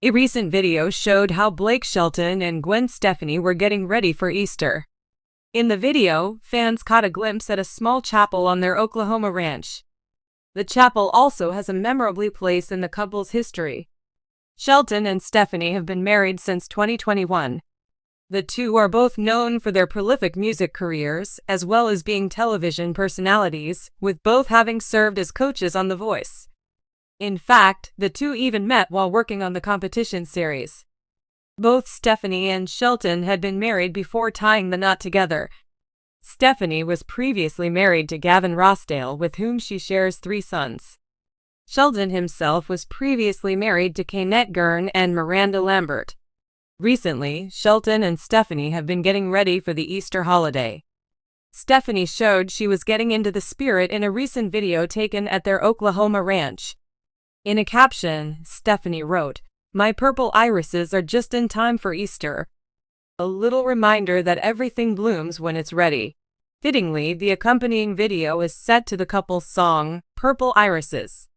A recent video showed how Blake Shelton and Gwen Stefani were getting ready for Easter. In the video, fans caught a glimpse at a small chapel on their Oklahoma ranch. The chapel also has a memorable place in the couple's history. Shelton and Stefani have been married since 2021. The two are both known for their prolific music careers, as well as being television personalities, with both having served as coaches on The Voice. In fact, the two even met while working on the competition series. Both Stefani and Shelton had been married before tying the knot together. Stefani was previously married to Gavin Rossdale, with whom she shares 3 sons. Shelton himself was previously married to Kaynette Gurn and Miranda Lambert. Recently, Shelton and Stefani have been getting ready for the Easter holiday. Stefani showed she was getting into the spirit in a recent video taken at their Oklahoma ranch. In a caption, Stefani wrote, "My purple irises are just in time for Easter. A little reminder that everything blooms when it's ready." Fittingly, the accompanying video is set to the couple's song, Purple Irises.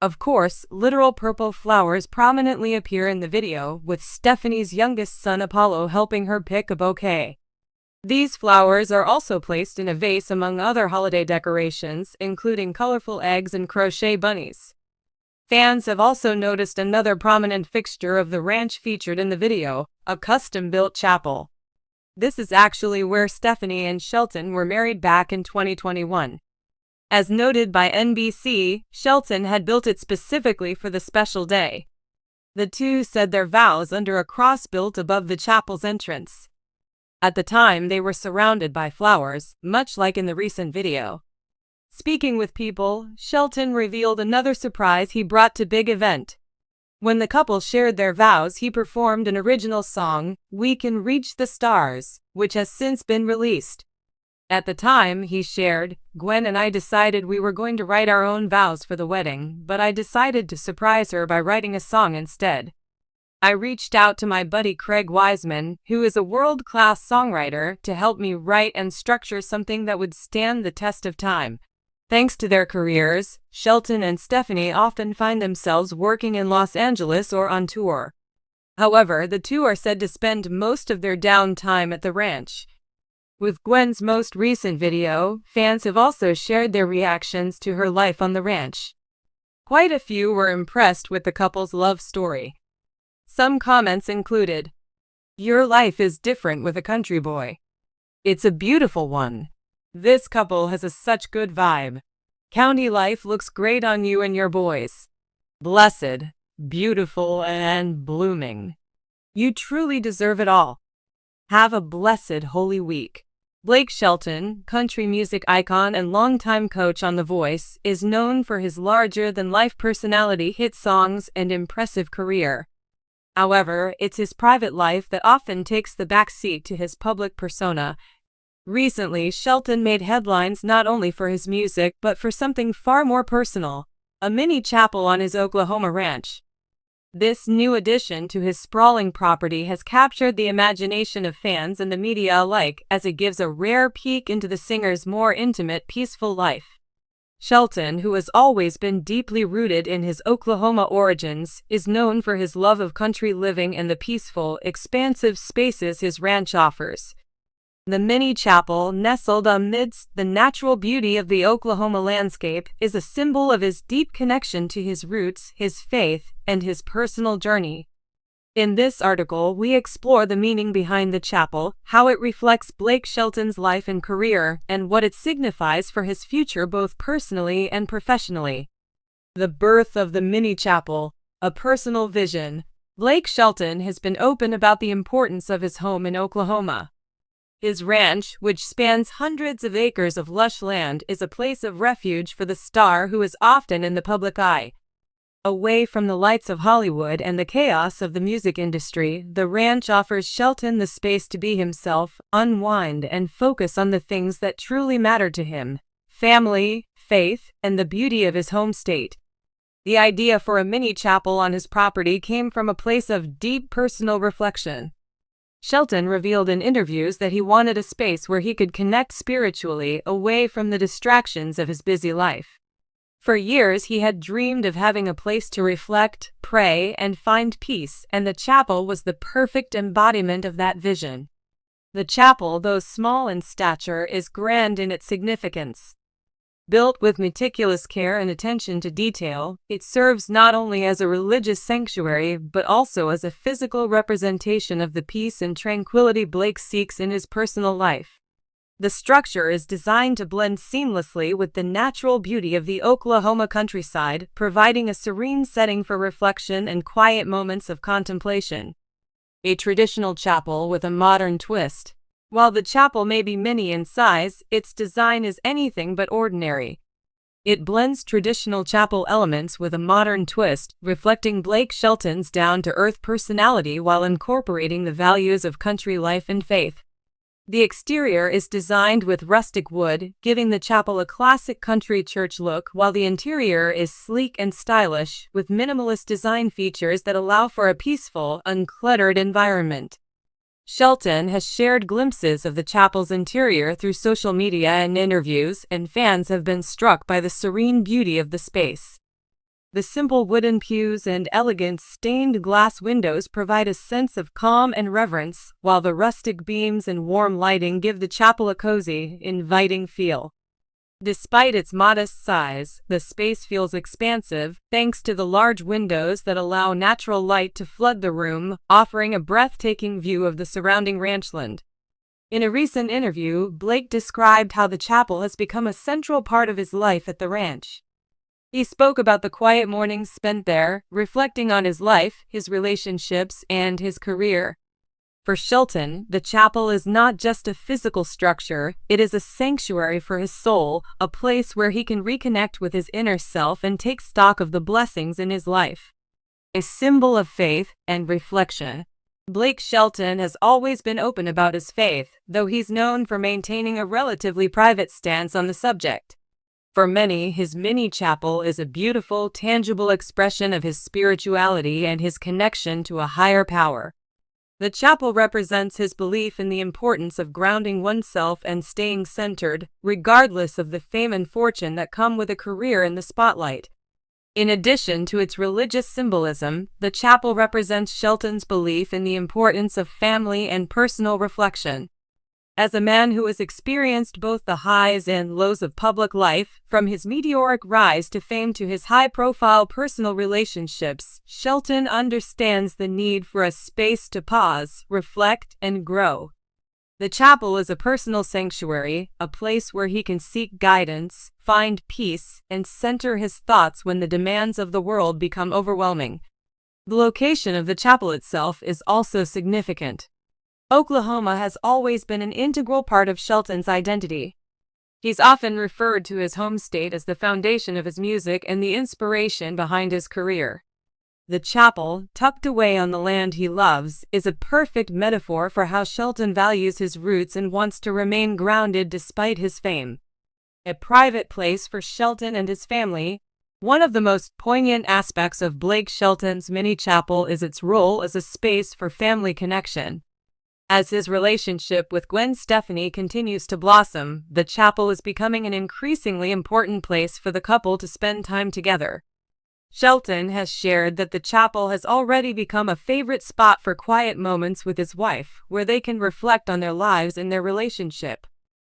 Of course, literal purple flowers prominently appear in the video, with Stefani's youngest son Apollo helping her pick a bouquet. These flowers are also placed in a vase among other holiday decorations, including colorful eggs and crochet bunnies. Fans have also noticed another prominent fixture of the ranch featured in the video, a custom-built chapel. This is actually where Stefani and Shelton were married back in 2021. As noted by NBC, Shelton had built it specifically for the special day. The two said their vows under a cross built above the chapel's entrance. At the time, they were surrounded by flowers, much like in the recent video. Speaking with People, Shelton revealed another surprise he brought to big event. When the couple shared their vows, he performed an original song, "We Can Reach the Stars," which has since been released. At the time, he shared, "Gwen and I decided we were going to write our own vows for the wedding, but I decided to surprise her by writing a song instead. I reached out to my buddy Craig Wiseman, who is a world-class songwriter, to help me write and structure something that would stand the test of time." Thanks to their careers, Shelton and Stefani often find themselves working in Los Angeles or on tour. However, the two are said to spend most of their downtime at the ranch. With Gwen's most recent video, fans have also shared their reactions to her life on the ranch. Quite a few were impressed with the couple's love story. Some comments included, "Your life is different with a country boy. It's a beautiful one. This couple has such good vibe. County life looks great on you and your boys. Blessed, beautiful, and blooming. You truly deserve it all. Have a blessed Holy Week." Blake Shelton, country music icon and longtime coach on The Voice, is known for his larger-than-life personality, hit songs, and impressive career. However, it's his private life that often takes the backseat to his public persona. Recently, Shelton made headlines not only for his music but for something far more personal, a mini chapel on his Oklahoma ranch. This new addition to his sprawling property has captured the imagination of fans and the media alike, as it gives a rare peek into the singer's more intimate, peaceful life. Shelton, who has always been deeply rooted in his Oklahoma origins, is known for his love of country living and the peaceful, expansive spaces his ranch offers. The mini chapel, nestled amidst the natural beauty of the Oklahoma landscape, is a symbol of his deep connection to his roots, his faith, and his personal journey. In this article, we explore the meaning behind the chapel, how it reflects Blake Shelton's life and career, and what it signifies for his future both personally and professionally. The birth of the mini chapel, a personal vision. Blake Shelton has been open about the importance of his home in Oklahoma. His ranch, which spans hundreds of acres of lush land, is a place of refuge for the star who is often in the public eye. Away from the lights of Hollywood and the chaos of the music industry, the ranch offers Shelton the space to be himself, unwind, and focus on the things that truly matter to him: family, faith, and the beauty of his home state. The idea for a mini chapel on his property came from a place of deep personal reflection. Shelton revealed in interviews that he wanted a space where he could connect spiritually away from the distractions of his busy life. For years he had dreamed of having a place to reflect, pray, and find peace, and the chapel was the perfect embodiment of that vision. The chapel, though small in stature, is grand in its significance. Built with meticulous care and attention to detail, it serves not only as a religious sanctuary but also as a physical representation of the peace and tranquility Blake seeks in his personal life. The structure is designed to blend seamlessly with the natural beauty of the Oklahoma countryside, providing a serene setting for reflection and quiet moments of contemplation. A traditional chapel with a modern twist. While the chapel may be mini in size, its design is anything but ordinary. It blends traditional chapel elements with a modern twist, reflecting Blake Shelton's down-to-earth personality while incorporating the values of country life and faith. The exterior is designed with rustic wood, giving the chapel a classic country church look, while the interior is sleek and stylish, with minimalist design features that allow for a peaceful, uncluttered environment. Shelton has shared glimpses of the chapel's interior through social media and interviews, and fans have been struck by the serene beauty of the space. The simple wooden pews and elegant stained glass windows provide a sense of calm and reverence, while the rustic beams and warm lighting give the chapel a cozy, inviting feel. Despite its modest size, the space feels expansive, thanks to the large windows that allow natural light to flood the room, offering a breathtaking view of the surrounding ranchland. In a recent interview, Blake described how the chapel has become a central part of his life at the ranch. He spoke about the quiet mornings spent there, reflecting on his life, his relationships, and his career. For Shelton, the chapel is not just a physical structure, it is a sanctuary for his soul, a place where he can reconnect with his inner self and take stock of the blessings in his life. A symbol of faith and reflection. Blake Shelton has always been open about his faith, though he's known for maintaining a relatively private stance on the subject. For many, his mini chapel is a beautiful, tangible expression of his spirituality and his connection to a higher power. The chapel represents his belief in the importance of grounding oneself and staying centered, regardless of the fame and fortune that come with a career in the spotlight. In addition to its religious symbolism, the chapel represents Shelton's belief in the importance of family and personal reflection. As a man who has experienced both the highs and lows of public life, from his meteoric rise to fame to his high-profile personal relationships, Shelton understands the need for a space to pause, reflect, and grow. The chapel is a personal sanctuary, a place where he can seek guidance, find peace, and center his thoughts when the demands of the world become overwhelming. The location of the chapel itself is also significant. Oklahoma has always been an integral part of Shelton's identity. He's often referred to his home state as the foundation of his music and the inspiration behind his career. The chapel, tucked away on the land he loves, is a perfect metaphor for how Shelton values his roots and wants to remain grounded despite his fame. A private place for Shelton and his family, one of the most poignant aspects of Blake Shelton's mini chapel is its role as a space for family connection. As his relationship with Gwen Stefani continues to blossom, the chapel is becoming an increasingly important place for the couple to spend time together. Shelton has shared that the chapel has already become a favorite spot for quiet moments with his wife, where they can reflect on their lives and their relationship.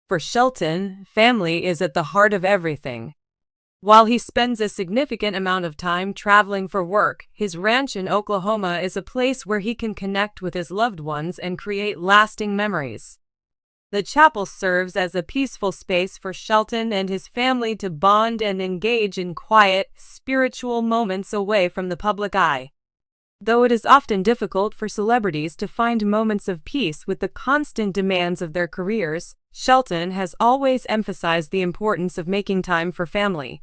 For Shelton, family is at the heart of everything. While he spends a significant amount of time traveling for work, his ranch in Oklahoma is a place where he can connect with his loved ones and create lasting memories. The chapel serves as a peaceful space for Shelton and his family to bond and engage in quiet, spiritual moments away from the public eye. Though it is often difficult for celebrities to find moments of peace with the constant demands of their careers, Shelton has always emphasized the importance of making time for family.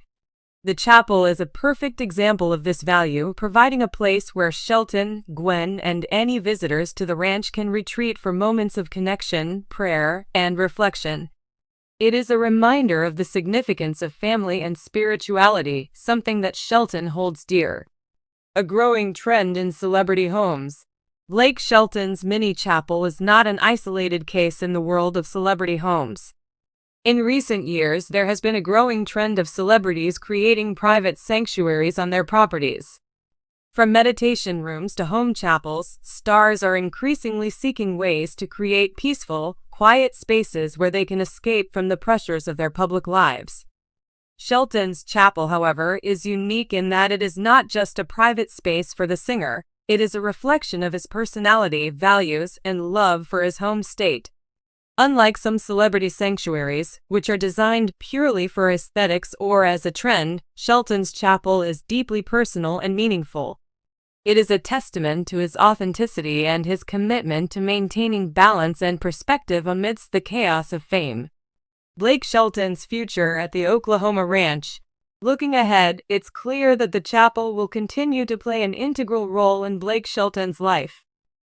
The chapel is a perfect example of this value, providing a place where Shelton, Gwen, and any visitors to the ranch can retreat for moments of connection, prayer, and reflection. It is a reminder of the significance of family and spirituality, something that Shelton holds dear. A growing trend in celebrity homes. Blake Shelton's mini chapel is not an isolated case in the world of celebrity homes. In recent years, there has been a growing trend of celebrities creating private sanctuaries on their properties. From meditation rooms to home chapels, stars are increasingly seeking ways to create peaceful, quiet spaces where they can escape from the pressures of their public lives. Shelton's chapel, however, is unique in that it is not just a private space for the singer, it is a reflection of his personality, values, and love for his home state. Unlike some celebrity sanctuaries, which are designed purely for aesthetics or as a trend, Shelton's chapel is deeply personal and meaningful. It is a testament to his authenticity and his commitment to maintaining balance and perspective amidst the chaos of fame. Blake Shelton's future at the Oklahoma Ranch. Looking ahead, it's clear that the chapel will continue to play an integral role in Blake Shelton's life.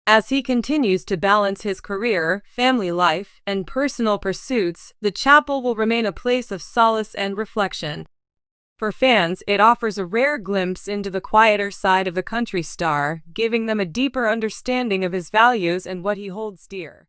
As he continues to balance his career, family life, and personal pursuits, the chapel will remain a place of solace and reflection. For fans, it offers a rare glimpse into the quieter side of the country star, giving them a deeper understanding of his values and what he holds dear.